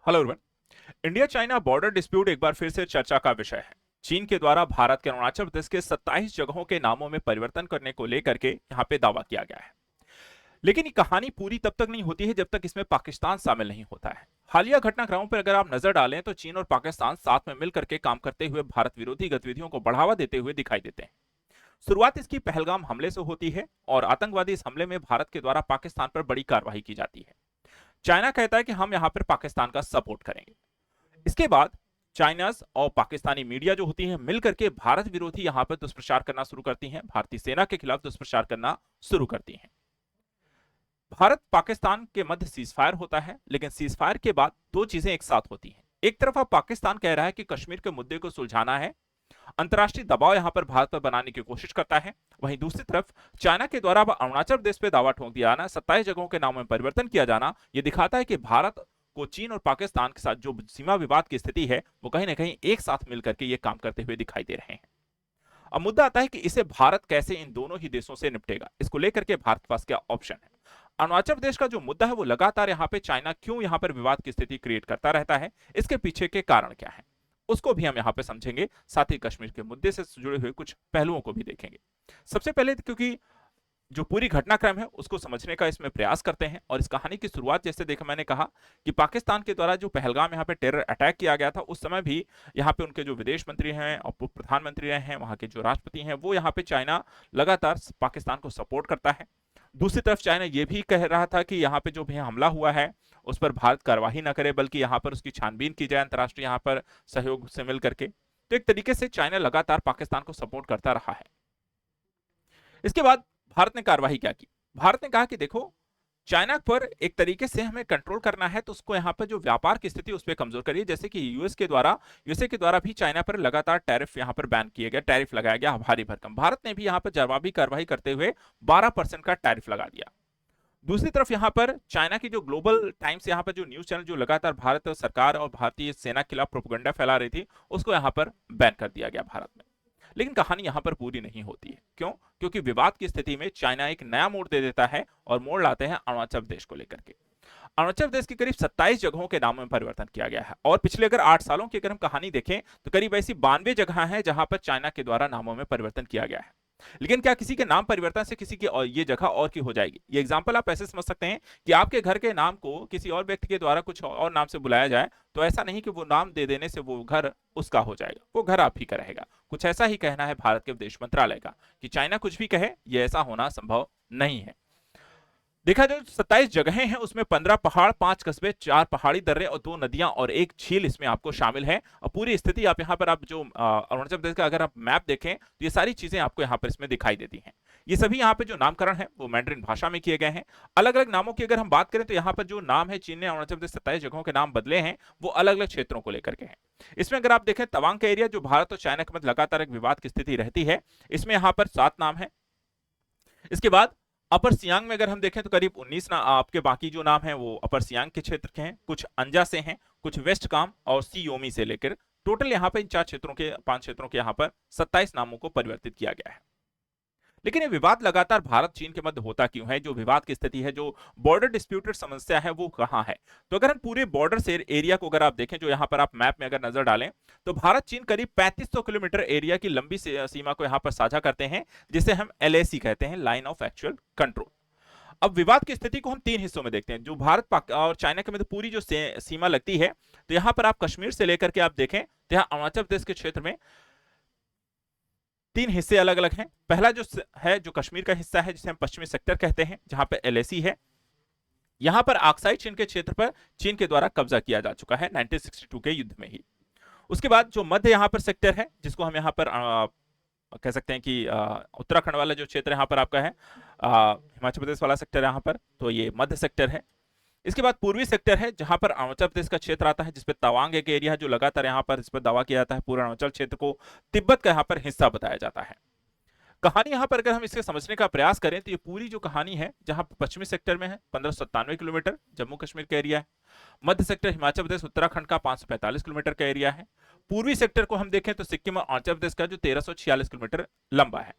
Hello everyone. India China border dispute एक बार फिर से चर्चा का विषय है। चीन के द्वारा भारत के अरुणाचल प्रदेश के 27 जगहों के नामों में परिवर्तन करने को लेकर के यहां पे दावा किया गया है। लेकिन ये कहानी पूरी तब तक नहीं होती है जब तक इसमें पाकिस्तान शामिल नहीं होता है। हालिया घटनाक्रमों पर अगर आप नजर डालें तो चीन और पाकिस्तान साथ में मिलकर के काम करते हुए भारत विरोधी गतिविधियों को बढ़ावा देते हुए दिखाई देते हैं। शुरुआत इसकी पहलगाम हमले से होती है और आतंकवादी इस हमले में भारत के द्वारा पाकिस्तान पर बड़ी कार्रवाई की जाती है। चाइना कहता है कि हम यहां पर पाकिस्तान का सपोर्ट करेंगे। इसके बाद चाइनाज और पाकिस्तानी मीडिया जो होती है मिलकर के भारत विरोधी यहां पर दुष्प्रचार करना शुरू करती हैं, भारतीय सेना के खिलाफ दुष्प्रचार करना शुरू करती हैं। भारत पाकिस्तान के मध्य सीजफायर होता है, लेकिन सीजफायर के बाद दो चीजें एक साथ होती हैं। एक तरफ अब पाकिस्तान कह रहा है कि कश्मीर के मुद्दे को सुलझाना है, अंतर्राष्ट्रीय दबाव यहां पर भारत पर बनाने की कोशिश करता है। वहीं दूसरी तरफ चाइना के द्वारा अब अरुणाचल प्रदेश पे दावा ठोक दिया जाना, 27 जगहों के नाम में परिवर्तन किया जाना, यह दिखाता है कि भारत को चीन और पाकिस्तान के साथ जो सीमा विवाद की स्थिति है वो कहीं ना कहीं एक साथ मिलकर के ये काम करते हुए दिखाई दे रहे हैं। अब मुद्दा आता है कि इसे भारत कैसे इन दोनों ही देशों से निपटेगा। इसको लेकर के भारत के पास क्या ऑप्शन है। अरुणाचल प्रदेश का जो मुद्दा है वो लगातार यहाँ पे चाइना क्यों यहाँ पर विवाद की स्थिति क्रिएट करता रहता है, इसके पीछे के कारण क्या है, उसको भी हम यहाँ पे समझेंगे। साथ ही कश्मीर के मुद्दे से जुड़े हुए कुछ पहलुओं को भी देखेंगे। सबसे पहले क्योंकि जो पूरी घटनाक्रम है उसको समझने का इसमें प्रयास करते हैं और इस कहानी की शुरुआत जैसे देखा मैंने कहा कि पाकिस्तान के द्वारा जो पहलगाम यहाँ पे टेरर अटैक किया गया था उस समय भी यहाँ पे उनके जो विदेश मंत्री हैं और प्रधानमंत्री रहे हैं, वहां के जो राष्ट्रपति हैं, वो यहाँ पे चाइना लगातार पाकिस्तान को सपोर्ट करता है। दूसरी तरफ चाइना ये भी कह रहा था कि यहाँ पे जो भी हमला हुआ है उस पर भारत कार्रवाई न करे, बल्कि यहाँ पर उसकी छानबीन की जाए अंतर्राष्ट्रीय यहाँ पर सहयोग से मिल करके। तो एक तरीके से चाइना लगातार पाकिस्तान को सपोर्ट करता रहा है। इसके बाद भारत ने कार्रवाई क्या की। भारत ने कहा कि देखो, चाइना पर एक तरीके से हमें कंट्रोल करना है तो उसको यहाँ पर जो व्यापार की स्थिति उस पर कमजोर करिए। जैसे कि यूएसए के द्वारा भी चाइना पर लगातार टैरिफ यहाँ पर बैन किए गए, टैरिफ लगाया गया भारी भरकम। भारत ने भी यहाँ पर जवाबी कार्रवाई करते हुए 12% का टैरिफ लगा दिया। दूसरी तरफ यहाँ पर चाइना की जो ग्लोबल टाइम्स यहाँ पर जो न्यूज चैनल जो लगातार भारत सरकार और भारतीय सेना के खिलाफ प्रोपेगेंडा फैला रही थी उसको यहाँ पर बैन कर दिया गया भारत में। लेकिन कहानी यहां पर पूरी नहीं होती है। क्यों? क्योंकि विवाद की स्थिति में चाइना एक नया मोड़ दे देता है और मोड़ लाते हैं अरुणाचल प्रदेश को लेकर के। अरुणाचल प्रदेश की करीब 27 जगहों के नाम में परिवर्तन किया गया है और पिछले अगर 8 सालों की अगर हम कहानी देखें तो करीब ऐसी 92 जगह हैं जहां पर चाइना के द्वारा नामों में परिवर्तन किया गया है। लेकिन क्या किसी के नाम परिवर्तन से किसी की और ये जगह और की हो जाएगी? ये एग्जांपल आप ऐसे समझ सकते हैं कि आपके घर के नाम को किसी और व्यक्ति के द्वारा कुछ और नाम से बुलाया जाए तो ऐसा नहीं कि वो नाम दे देने से वो घर उसका हो जाएगा, वो घर आप ही का रहेगा। कुछ ऐसा ही कहना है भारत के विदेश मंत्रालय का कि चाइना कुछ भी कहे, ये ऐसा होना संभव नहीं है। देखा जाए 27 जगहें हैं, उसमें 15 पहाड़, 5 कस्बे, 4 पहाड़ी दर्रे और 2 नदियां और एक झील इसमें आपको शामिल है। और पूरी स्थिति आप यहाँ पर आप जो अरुणाचल प्रदेश का अगर आप मैप देखें तो ये सारी चीजें आपको यहाँ पर इसमें दिखाई देती हैं। ये सभी यहाँ पे जो नामकरण है वो मैंड्रिन भाषा में किए गए हैं। अलग अलग नामों की अगर हम बात करें तो यहाँ पर जो नाम है चीन ने अरुणाचल प्रदेश 27 जगहों के नाम बदले हैं वो अलग अलग क्षेत्रों को लेकर के हैं। इसमें अगर आप देखें तवांग का एरिया जो भारत और चाइना के मध्य लगातार एक विवाद की स्थिति रहती है, इसमें यहाँ पर 7 नाम है। इसके बाद अपर सियांग में अगर हम देखें तो करीब 19 आपके बाकी जो नाम हैं वो अपर सियांग के क्षेत्र के हैं, कुछ अंजा से हैं, कुछ वेस्ट काम और सी योमी से लेकर टोटल यहाँ पर इन 4 क्षेत्रों के 5 क्षेत्रों के यहाँ पर 27 नामों को परिवर्तित किया गया है। लेकिन ये विवाद लगातार भारत चीन के मध्य होता क्यों है? जो विवाद की स्थिति है, जो बॉर्डर डिस्प्यूटेड समस्या है वो कहां है? तो अगर हम पूरे बॉर्डर से एरिया को अगर आप देखें, जो यहां पर आप मैप में अगर नजर डालें तो भारत चीन करीब 3500 किलोमीटर एरिया की लंबी सीमा को यहां पर साझा करते हैं, जिसे हम एलएसी कहते हैं, लाइन ऑफ एक्चुअल कंट्रोल। अब विवाद की स्थिति को हम 3 हिस्सों में देखते हैं। जो भारत और चाइना के मध्य पूरी जो सीमा लगती है, तो यहां पर आप कश्मीर से लेकर के आप देखें तो यहां अरुणाचल प्रदेश के क्षेत्र में 3 हिस्से अलग अलग हैं। पहला जो है जो कश्मीर का हिस्सा है जिसे हम पश्चिमी सेक्टर कहते हैं, जहां पर एलएसी है। यहां पर आक्साई चीन के क्षेत्र पर चीन के द्वारा कब्जा किया जा चुका है 1962 के युद्ध में ही। उसके बाद जो मध्य यहां पर सेक्टर है, जिसको हम यहां पर कह सकते हैं कि उत्तराखंड वाला जो क्षेत्र यहां पर आपका है, हिमाचल प्रदेश वाला सेक्टर यहां पर, तो ये मध्य सेक्टर है। इसके बाद पूर्वी सेक्टर है जहां पर अरुणाचल प्रदेश का क्षेत्र आता है, जिसपे तवांग एक एरिया है जो लगातार यहां पर इस पर दावा किया जाता है पूरा अरुणाचल क्षेत्र को तिब्बत का यहां पर हिस्सा बताया जाता है। कहानी यहां पर अगर हम इसे समझने का प्रयास करें तो ये पूरी जो कहानी है, जहां पश्चिमी सेक्टर में है 1597 किलोमीटर जम्मू कश्मीर का एरिया है। मध्य सेक्टर हिमाचल प्रदेश उत्तराखंड का 545 किलोमीटर का एरिया है। पूर्वी सेक्टर को हम देखें तो सिक्किम और अरुणाचल प्रदेश का जो 1346 किलोमीटर लंबा है।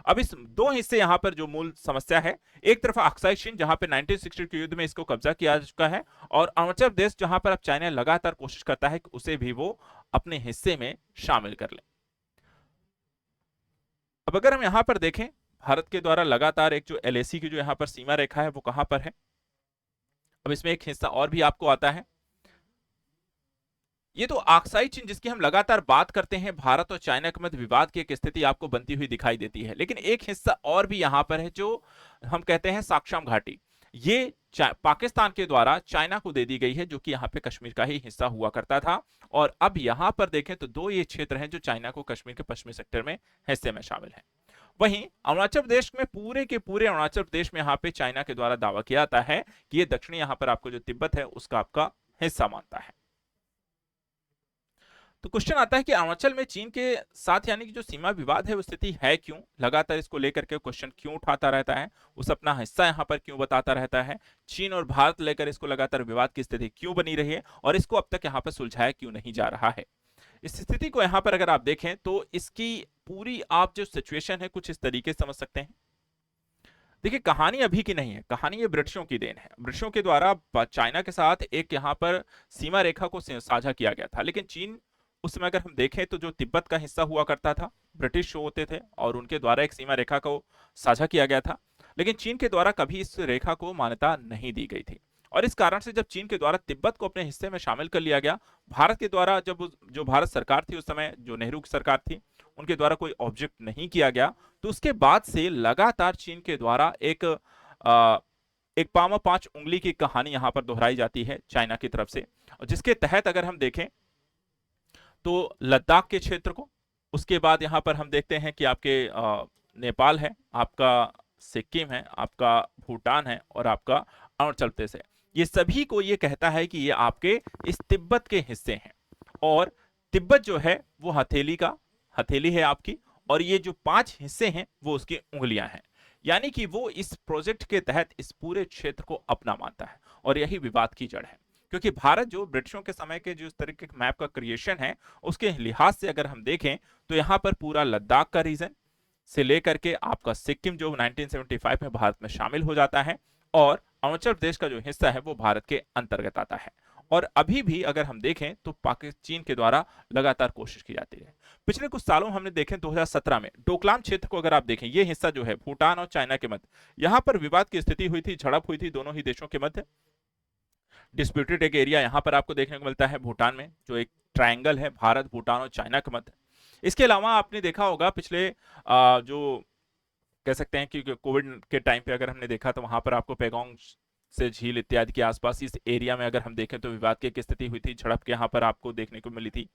अब इस दो हिस्से यहां पर जो मूल समस्या है, एक तरफ अक्साई चीन जहां पे 1960 के युद्ध में इसको कब्जा किया जा चुका है, और अरुणाचल प्रदेश जहां पर अब चाइना लगातार कोशिश करता है कि उसे भी वो अपने हिस्से में शामिल कर ले। अब अगर हम यहां पर देखें, भारत के द्वारा लगातार एक जो एलएसी की जो यहां पर सीमा रेखा है वो कहां पर है। अब इसमें एक हिस्सा और भी आपको आता है, ये तो आक्साई चीन जिसकी हम लगातार बात करते हैं, भारत और चाइना के मध्य विवाद की एक स्थिति आपको बनती हुई दिखाई देती है। लेकिन एक हिस्सा और भी यहां पर है जो हम कहते हैं साक्शम घाटी। ये पाकिस्तान के द्वारा चाइना को दे दी गई है, जो कि यहाँ पे कश्मीर का ही हिस्सा हुआ करता था। और अब यहां पर देखें तो दो ये क्षेत्र हैं जो चाइना को कश्मीर के पश्चिमी सेक्टर में हिस्से में शामिल है। वहीं अरुणाचल प्रदेश में पूरे के पूरे अरुणाचल प्रदेश में यहाँ पे चाइना के द्वारा दावा किया जाता है कि ये दक्षिणी यहाँ पर आपको जो तिब्बत है उसका आपका हिस्सा मानता है। तो क्वेश्चन आता है कि अरुणाचल में चीन के साथ यानी कि जो सीमा विवाद है वो स्थिति है क्यों, लगातार इसको लेकर के क्वेश्चन क्यों उठाता रहता है, उस अपना हिस्सा यहां पर क्यों बताता रहता है, चीन और भारत लेकर इसको लगातार विवाद की स्थिति क्यों बनी रही है, और इसको अब तक यहां पर सुलझाया क्यों नहीं जा रहा है। इस स्थिति को यहां पर अगर आप देखें तो इसकी पूरी आप जो सिचुएशन है कुछ इस तरीके से समझ सकते हैं। देखिए, कहानी अभी की नहीं है, कहानी ये ब्रिटिशों की देन है। ब्रिटिशों के द्वारा चाइना के साथ एक यहाँ पर सीमा रेखा को साझा किया गया था, लेकिन चीन उस समय अगर हम देखें तो जो तिब्बत का हिस्सा हुआ करता था, ब्रिटिश होते थे और उनके द्वारा एक सीमा रेखा को साझा किया गया था, लेकिन चीन के द्वारा कभी इस रेखा को मान्यता नहीं दी गई थी। और इस कारण से जब चीन के द्वारा तिब्बत को अपने हिस्से में शामिल कर लिया गया, भारत के द्वारा जब जो भारत सरकार थी उस समय, जो नेहरू की सरकार थी, उनके द्वारा कोई ऑब्जेक्ट नहीं किया गया, तो उसके बाद से लगातार चीन के द्वारा एक पामा पांच उंगली की कहानी यहां पर दोहराई जाती है चाइना की तरफ से, जिसके तहत अगर हम देखें तो लद्दाख के क्षेत्र को, उसके बाद यहां पर हम देखते हैं कि आपके नेपाल है, आपका सिक्किम है, आपका भूटान है और आपका अरुणाचल प्रदेश है, ये सभी को ये कहता है कि ये आपके इस तिब्बत के हिस्से हैं। और तिब्बत जो है वो हथेली है आपकी, और ये जो 5 हिस्से हैं वो उसकी उंगलियां हैं। यानी कि वो इस प्रोजेक्ट के तहत इस पूरे क्षेत्र को अपना मानता है, और यही विवाद की जड़ है। क्योंकि भारत जो ब्रिटिशों के समय के जो इस तरीके के मैप का क्रिएशन है उसके लिहाज से अगर हम देखें तो यहां पर पूरा लद्दाख का रीजन से लेकर के आपका सिक्किम जो 1975 में भारत में शामिल हो जाता है, और अरुणाचल प्रदेश का जो हिस्सा है वो भारत के अंतर्गत आता है। और अभी भी अगर हम देखें तो पाकिस्तान चीन के द्वारा लगातार कोशिश की जाती है। पिछले कुछ सालों हमने देखें 2017 में डोकलाम क्षेत्र को अगर आप देखें, ये हिस्सा जो है भूटान और चाइना के मध्य, यहां पर विवाद की स्थिति हुई थी, झड़प हुई थी दोनों ही देशों के मध्य। डिस्प्यूटेड एक एरिया यहां पर आपको देखने को मिलता है भूटान में, जो एक ट्रायंगल है भारत, भूटान और चाइना के मध्य। इसके अलावा आपने देखा होगा पिछले जो कह सकते हैं कि कोविड के टाइम पे अगर हमने देखा तो वहां पर आपको पेगोंग से झील इत्यादि के आसपास इस एरिया में अगर हम देखें तो विवाद की एक स्थिति हुई थी, झड़प के यहाँ पर आपको देखने को मिली थी।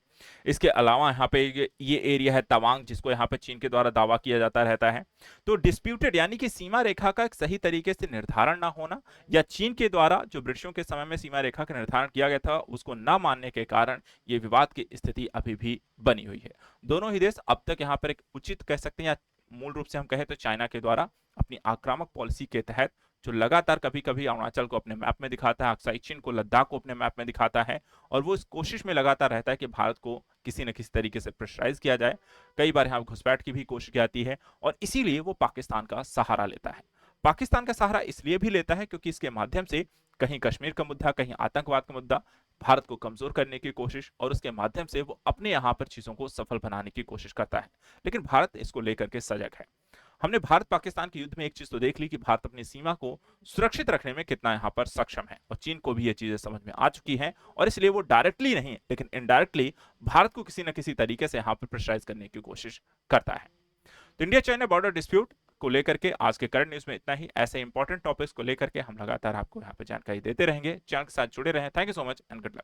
इसके अलावा यहाँ पे ये एरिया है तवांग, जिसको यहाँ पे चीन के द्वारा दावा किया जाता रहता है। तो डिस्प्यूटेड यानी कि सीमा रेखा का एक सही तरीके से निर्धारण ना होना, या चीन के द्वारा जो ब्रिटिशों के समय में सीमा रेखा का निर्धारण किया गया था उसको न मानने के कारण ये विवाद की स्थिति अभी भी बनी हुई है। दोनों ही देश अब तक यहाँ पर एक उचित कह सकते हैं, या मूल रूप से हम कहें तो चाइना के द्वारा अपनी आक्रामक पॉलिसी के तहत जो लगातार कभी कभी अरुणाचल को अपने मैप में दिखाता है, अक्साई चीन को लद्दाख को अपने मैप में दिखाता है, और वो इस कोशिश में लगातार रहता है कि भारत को किसी न किसी तरीके से प्रेशराइज किया जाए। कई बार यहाँ घुसपैठ की भी कोशिश की जाती है, और इसीलिए वो पाकिस्तान का सहारा लेता है। पाकिस्तान का सहारा इसलिए भी लेता है क्योंकि इसके माध्यम से कहीं कश्मीर का मुद्दा, कहीं आतंकवाद का मुद्दा, भारत को कमजोर करने की कोशिश, और उसके माध्यम से वो अपने यहाँ पर चीजों को सफल बनाने की कोशिश करता है। लेकिन भारत इसको लेकर के सजग है। हमने भारत पाकिस्तान के युद्ध में एक चीज तो देख ली कि भारत अपनी सीमा को सुरक्षित रखने में कितना यहाँ पर सक्षम है, और चीन को भी ये चीजें समझ में आ चुकी हैं, और इसलिए वो डायरेक्टली नहीं लेकिन इनडायरेक्टली भारत को किसी न किसी तरीके से यहाँ पर प्रेशराइज करने की कोशिश करता है। तो इंडिया चाइना बॉर्डर डिस्प्यूट को लेकर के आज के करंट न्यूज में इतना ही। ऐसे इंपॉर्टेंट टॉपिक्स को लेकर के हम लगातार आपको यहाँ पे जानकारी देते रहेंगे। चैनल के साथ जुड़े रहें। Thank you so much and good luck.